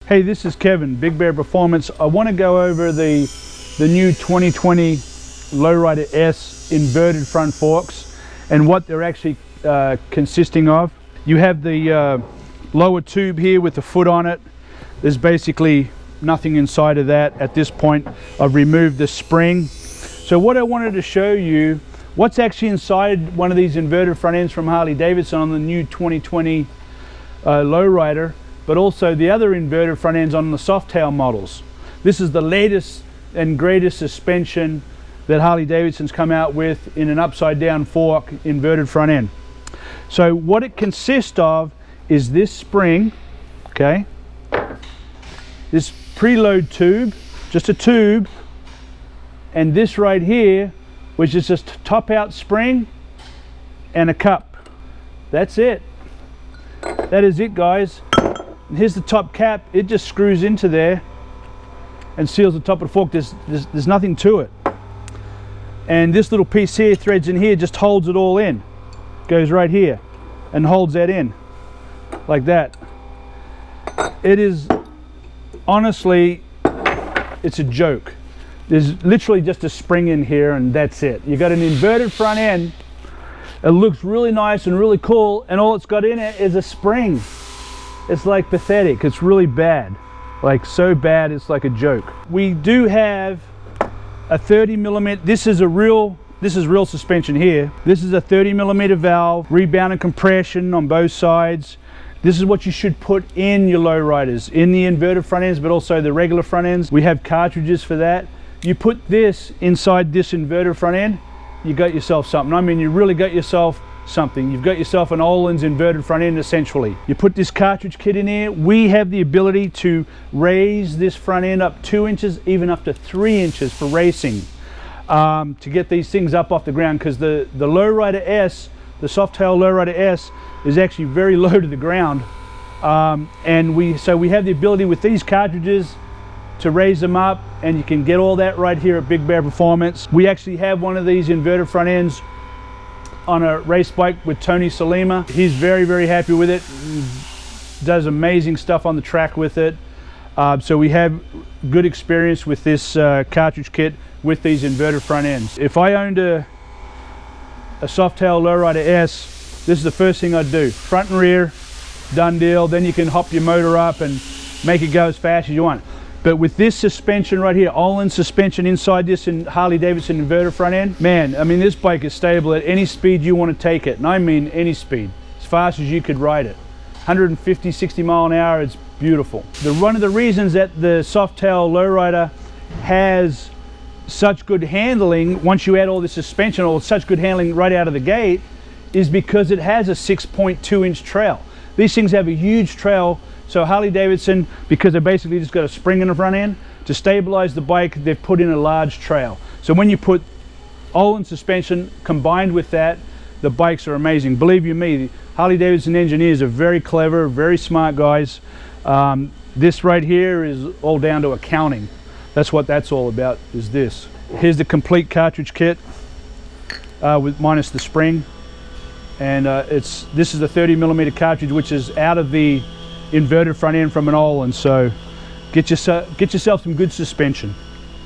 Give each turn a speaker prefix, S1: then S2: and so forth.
S1: Hey, this is Kevin, Big Bear Performance. I want to go over the new 2020 Lowrider S inverted front forks and what they're actually consisting of. You have the lower tube here with the foot on it. There's basically nothing inside of that at this point. I've removed the spring. So what I wanted to show you, what's actually inside one of these inverted front ends from Harley-Davidson on the new 2020 Lowrider, but also the other inverted front ends on the Softail models. This is the latest and greatest suspension that Harley-Davidson's come out with in an upside down fork inverted front end. So what it consists of is this spring, okay, this preload tube, just a tube, and this right here, which is just a top out spring and a cup. That's it. That is it, guys. And here's the top cap. It just screws into there and seals the top of the fork. There's nothing to it. And this little piece here, threads in here, just holds it all in. Goes right here and holds that in like that. It is, honestly, it's a joke. There's literally just a spring in here and that's it. You got an inverted front end. It looks really nice and really cool, and all it's got in it is a spring. It's like pathetic. It's really bad. Like so bad it's like a joke. We do have a 30mm. This is real suspension here. This is a 30mm valve, rebound and compression on both sides. This is what you should put in your lowriders, in the inverted front ends, but also the regular front ends. We have cartridges for that. You put this inside this inverted front end, you got yourself something. I mean, you really got yourself something. You've got yourself an Öhlins inverted front end, essentially. You put this cartridge kit in here. We have the ability to raise this front end up 2 inches, even up to 3 inches for racing, to get these things up off the ground, because the Lowrider S, the Softail Lowrider S, is actually very low to the ground. So we have the ability with these cartridges to raise them up, and you can get all that right here at Big Bear Performance. We actually have one of these inverted front ends on a race bike with Tony Salima. He's very, very happy with it. He does amazing stuff on the track with it. So we have good experience with this cartridge kit with these inverted front ends. If I owned a Softail Lowrider S, this is the first thing I'd do. Front and rear, done deal. Then you can hop your motor up and make it go as fast as you want. But with this suspension right here, Öhlins suspension inside this in Harley-Davidson inverter front end, man, I mean, this bike is stable at any speed you want to take it. And I mean any speed, as fast as you could ride it. 150, 60 mile an hour, it's beautiful. One of the reasons that the Softail Lowrider has such good handling, once you add all the suspension, or such good handling right out of the gate, is because it has a 6.2 inch trail. These things have a huge trail. So Harley-Davidson, because they basically just got a spring in the front end, to stabilize the bike, they've put in a large trail. So when you put Öhlins suspension combined with that, the bikes are amazing. Believe you me, the Harley-Davidson engineers are very clever, very smart guys. This right here is all down to accounting. That's what that's all about, is this. Here's the complete cartridge kit with minus the spring. And this is a 30mm cartridge, which is out of the inverted front end from an Öhlins. So get yourself some good suspension.